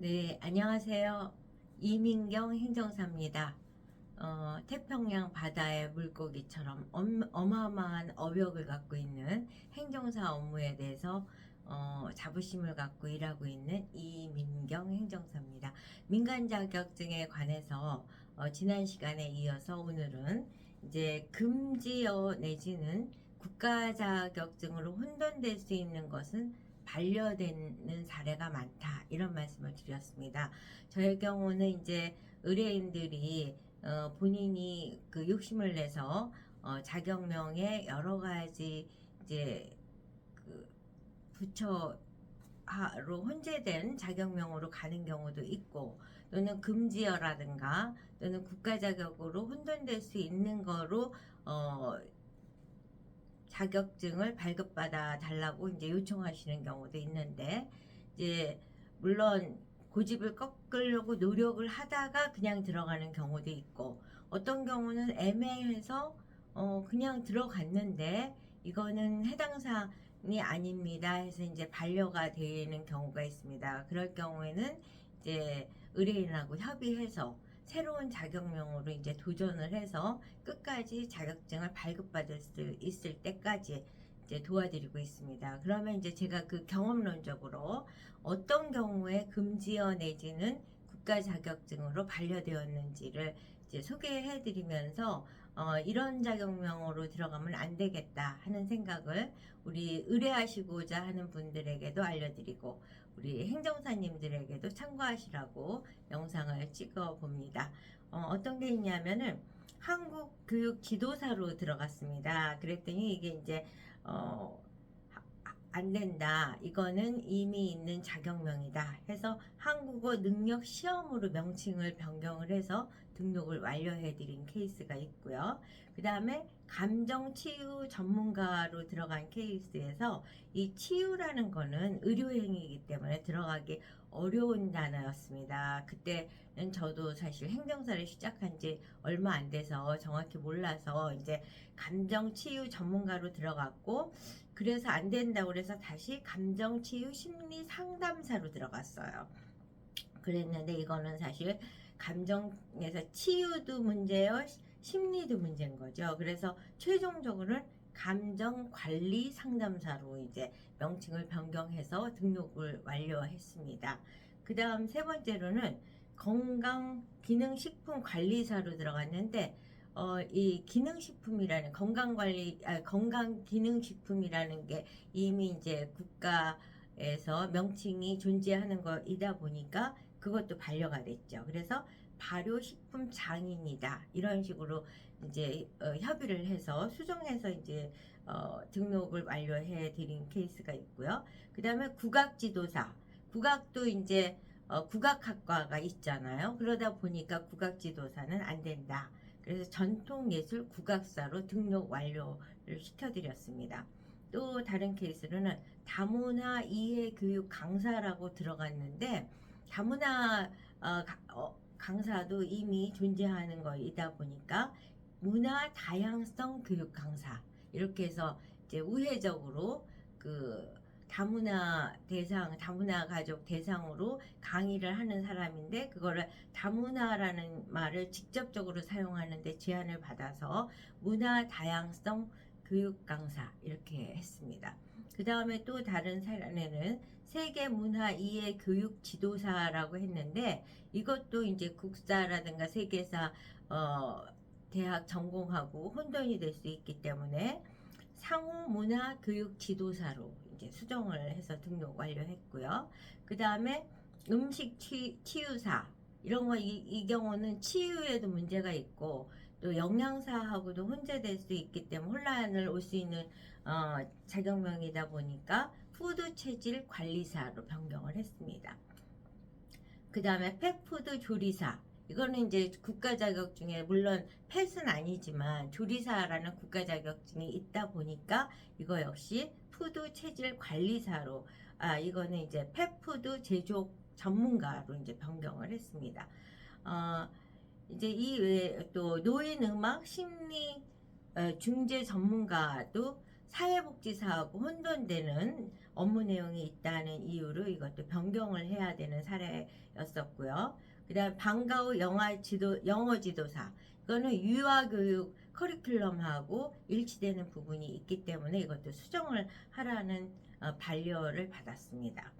네, 안녕하세요. 이민경 행정사입니다. 태평양 바다의 물고기처럼 어마어마한 어벽을 갖고 있는 행정사 업무에 대해서 자부심을 갖고 일하고 있는 이민경 행정사입니다. 민간 자격증에 관해서 지난 시간에 이어서 오늘은 이제 금지어 내지는 국가 자격증으로 혼돈될 수 있는 것은 반려되는 사례가 많다, 이런 말씀을 드렸습니다. 저의 경우는 이제 의뢰인들이 본인이 그 욕심을 내서 자격명에 여러 가지 이제 그 부처로 혼재된 자격명으로 가는 경우도 있고, 또는 금지어라든가 또는 국가 자격으로 혼돈될 수 있는 거로 자격증을 발급받아 달라고 이제 요청하시는 경우도 있는데, 이제 물론 고집을 꺾으려고 노력을 하다가 그냥 들어가는 경우도 있고, 어떤 경우는 애매해서 그냥 들어갔는데 이거는 해당 사항이 아닙니다 해서 이제 반려가 되는 경우가 있습니다. 그럴 경우에는 이제 의뢰인하고 협의해서 새로운 자격명으로 이제 도전을 해서 끝까지 자격증을 발급받을 수 있을 때까지 이제 도와드리고 있습니다. 그러면 이제 제가 그 경험론적으로 어떤 경우에 금지어 내지는 국가 자격증으로 반려되었는지를 이제 소개해 드리면서 이런 자격명으로 들어가면 안 되겠다 하는 생각을 우리 의뢰하시고자 하는 분들에게도 알려드리고, 우리 행정사님들에게도 참고하시라고 영상을 찍어 봅니다. 어떤 게 있냐면은 한국 교육 지도사로 들어갔습니다. 그랬더니 이게 이제 안 된다, 이거는 이미 있는 자격명이다 해서 한국어 능력 시험으로 명칭을 변경을 해서 등록을 완료해 드린 케이스가 있고요. 그 다음에 감정치유 전문가로 들어간 케이스에서 이 치유라는 거는 의료행위이기 때문에 들어가기 어려운 단어였습니다. 그때는 저도 사실 행정사를 시작한 지 얼마 안 돼서 정확히 몰라서 이제 감정치유 전문가로 들어갔고, 그래서 안 된다고 그래서 다시 감정치유 심리 상담사로 들어갔어요. 그랬는데 이거는 사실 감정에서 치유도 문제요, 심리도 문제인 거죠. 그래서 최종적으로는 감정관리 상담사로 이제 명칭을 변경해서 등록을 완료했습니다. 그 다음 세 번째로는 건강기능식품관리사로 들어갔는데, 이 기능식품이라는 건강기능식품이라는 게 이미 이제 국가에서 명칭이 존재하는 거이다 보니까 그것도 반려가 됐죠. 그래서 발효식품 장인이다, 이런 식으로 이제 협의를 해서 수정해서 이제 등록을 완료해 드린 케이스가 있고요. 그 다음에 국악지도사, 국악도 이제 국악학과가 있잖아요. 그러다 보니까 국악지도사는 안 된다, 그래서 전통예술 국악사로 등록 완료를 시켜드렸습니다. 또 다른 케이스로는 다문화 이해교육 강사라고 들어갔는데, 다문화 강사도 이미 존재하는 거이다 보니까 문화 다양성 교육 강사, 이렇게 해서 이제 우회적으로 그 다문화 가족 대상으로 강의를 하는 사람인데, 그거를 다문화라는 말을 직접적으로 사용하는데 제안을 받아서 문화 다양성 교육 강사 이렇게 했습니다. 그 다음에 또 다른 사례는 세계 문화 이해 교육 지도사라고 했는데, 이것도 이제 국사라든가 세계사 대학 전공하고 혼돈이 될 수 있기 때문에 상호 문화 교육 지도사로 이제 수정을 해서 등록 완료했고요. 그 다음에 음식 치유사, 이런 거 이 경우는 치유에도 문제가 있고 또 영양사하고도 혼재될 수 있기 때문에 혼란을 올 수 있는 자격명이다 보니까 푸드 체질 관리사로 변경을 했습니다. 그 다음에 펫푸드 조리사, 이거는 이제 국가 자격증에 물론 펫은 아니지만 조리사라는 국가 자격증이 있다 보니까 이거 역시 푸드 체질 관리사로, 이거는 이제 펫푸드 제조 전문가로 이제 변경을 했습니다. 이제 이 외에 또 노인 음악 심리 중재 전문가도 사회복지사하고 혼돈되는 업무 내용이 있다는 이유로 이것도 변경을 해야 되는 사례였었고요. 그 다음 방과 후 영어 지도사, 이거는 유아교육 커리큘럼하고 일치되는 부분이 있기 때문에 이것도 수정을 하라는 반려를 받았습니다.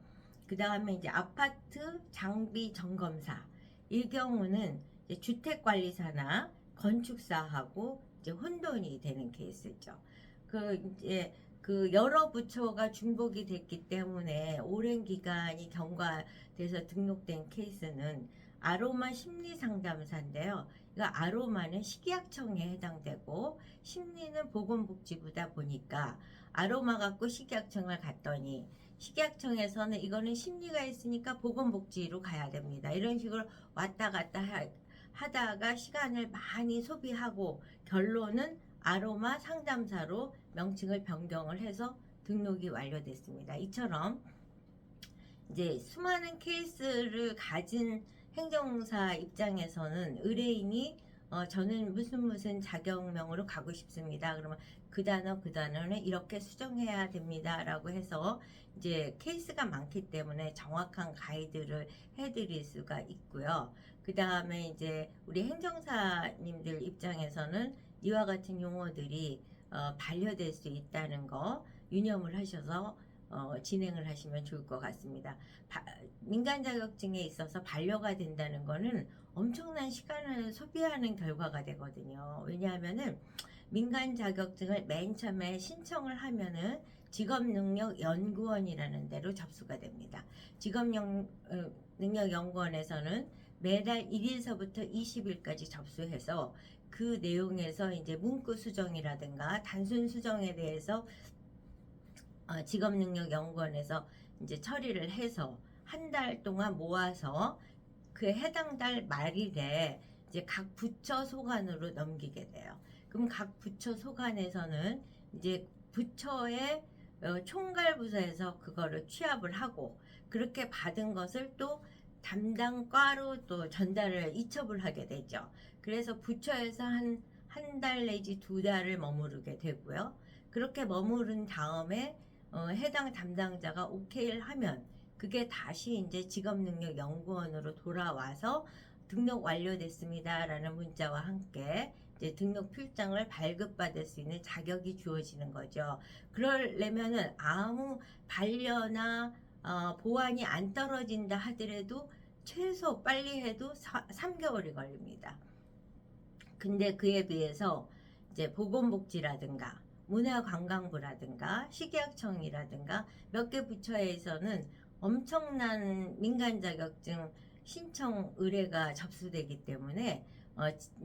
그 다음에 이제 아파트 장비 점검사, 이 경우는 이제 주택관리사나 건축사하고 이제 혼돈이 되는 케이스죠. 이제 여러 부처가 중복이 됐기 때문에 오랜 기간이 경과돼서 등록된 케이스는 아로마 심리상담사인데요. 아로마는 식약청에 해당되고 심리는 보건복지부다 보니까 아로마 갖고 식약청을 갔더니 식약청에서는 이거는 심리가 있으니까 보건복지로 가야 됩니다. 이런 식으로 왔다 갔다 하다가 시간을 많이 소비하고 결론은 아로마 상담사로 명칭을 변경을 해서 등록이 완료됐습니다. 이처럼 이제 수많은 케이스를 가진 행정사 입장에서는 의뢰인이 저는 무슨 자격명으로 가고 싶습니다. 그러면 그 단어는 이렇게 수정해야 됩니다. 라고 해서 이제 케이스가 많기 때문에 정확한 가이드를 해드릴 수가 있고요. 그 다음에 이제 우리 행정사님들 입장에서는 이와 같은 용어들이 반려될 수 있다는 거 유념을 하셔서 진행을 하시면 좋을 것 같습니다. 민간 자격증에 있어서 반려가 된다는 거는 엄청난 시간을 소비하는 결과가 되거든요. 왜냐하면은 민간 자격증을 맨 처음에 신청을 하면은 직업능력연구원이라는 데로 접수가 됩니다. 직업능력연구원에서는 매달 1일서부터 20일까지 접수해서 그 내용에서 이제 문구 수정이라든가 단순 수정에 대해서 직업능력연구원에서 이제 처리를 해서 한 달 동안 모아서 그 해당 달 말일에 이제 각 부처 소관으로 넘기게 돼요. 그럼 각 부처 소관에서는 이제 부처의 총괄 부서에서 그거를 취합을 하고 그렇게 받은 것을 또 담당 과로 또 전달을 이첩을 하게 되죠. 그래서 부처에서 한 달 내지 2달을 머무르게 되고요. 그렇게 머무른 다음에 해당 담당자가 오케이를 하면 그게 다시 이제 직업능력연구원으로 돌아와서 등록 완료됐습니다 라는 문자와 함께 이제 등록 필장을 발급받을 수 있는 자격이 주어지는 거죠. 그러려면은 아무 반려나 보완이 안 떨어진다 하더라도 최소 빨리 해도 3개월이 걸립니다. 근데 그에 비해서 이제 보건복지라든가 문화관광부라든가 식약청이라든가 몇 개 부처에서는 엄청난 민간 자격증 신청 의뢰가 접수되기 때문에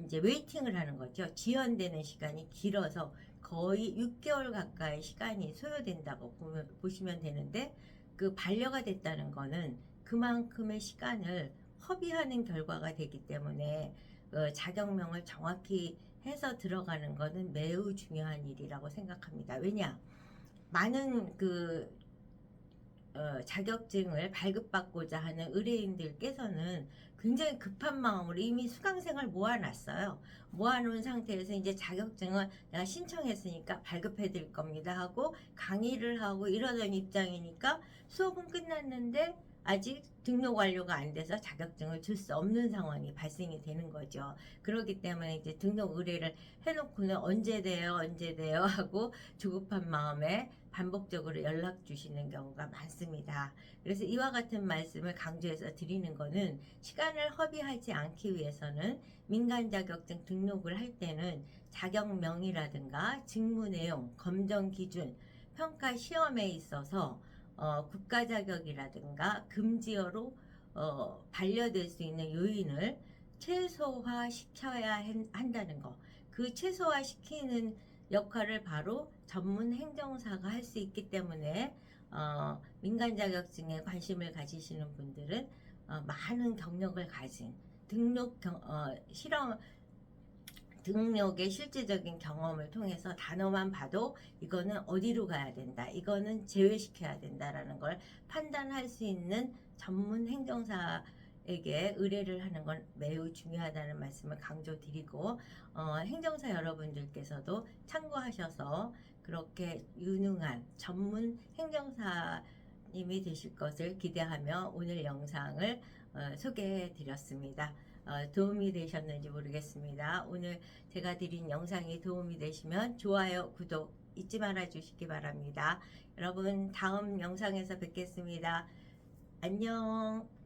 이제 웨이팅을 하는 거죠. 지연되는 시간이 길어서 거의 6개월 가까이 시간이 소요된다고 보시면 되는데 그 반려가 됐다는 거는 그만큼의 시간을 허비하는 결과가 되기 때문에 자격명을 정확히 해서 들어가는 것은 매우 중요한 일이라고 생각합니다. 왜냐? 많은 자격증을 발급받고자 하는 의뢰인들께서는 굉장히 급한 마음으로 이미 수강생을 모아놨어요. 모아놓은 상태에서 이제 자격증을 내가 신청했으니까 발급해 드릴 겁니다 하고 강의를 하고 이러던 입장이니까 수업은 끝났는데 아직 등록 완료가 안 돼서 자격증을 줄 수 없는 상황이 발생이 되는 거죠. 그렇기 때문에 이제 등록 의뢰를 해놓고는 언제 돼요 하고 조급한 마음에 반복적으로 연락 주시는 경우가 많습니다. 그래서 이와 같은 말씀을 강조해서 드리는 거는 시간을 허비하지 않기 위해서는 민간 자격증 등록을 할 때는 자격명이라든가 직무 내용, 검정 기준, 평가 시험에 있어서 국가 자격이라든가 금지어로 반려될 수 있는 요인을 최소화시켜야 한다는 거. 그 최소화시키는 역할을 바로 전문 행정사가 할 수 있기 때문에 민간 자격증에 관심을 가지시는 분들은 많은 경력을 가진 등록의 실제적인 경험을 통해서 단어만 봐도 이거는 어디로 가야 된다, 이거는 제외시켜야 된다라는 걸 판단할 수 있는 전문 행정사에게 의뢰를 하는 건 매우 중요하다는 말씀을 강조드리고 행정사 여러분들께서도 참고하셔서 그렇게 유능한 전문 행정사님이 되실 것을 기대하며 오늘 영상을 소개해 드렸습니다. 도움이 되셨는지 모르겠습니다. 오늘 제가 드린 영상이 도움이 되시면 좋아요, 구독 잊지 말아 주시기 바랍니다. 여러분 다음 영상에서 뵙겠습니다. 안녕.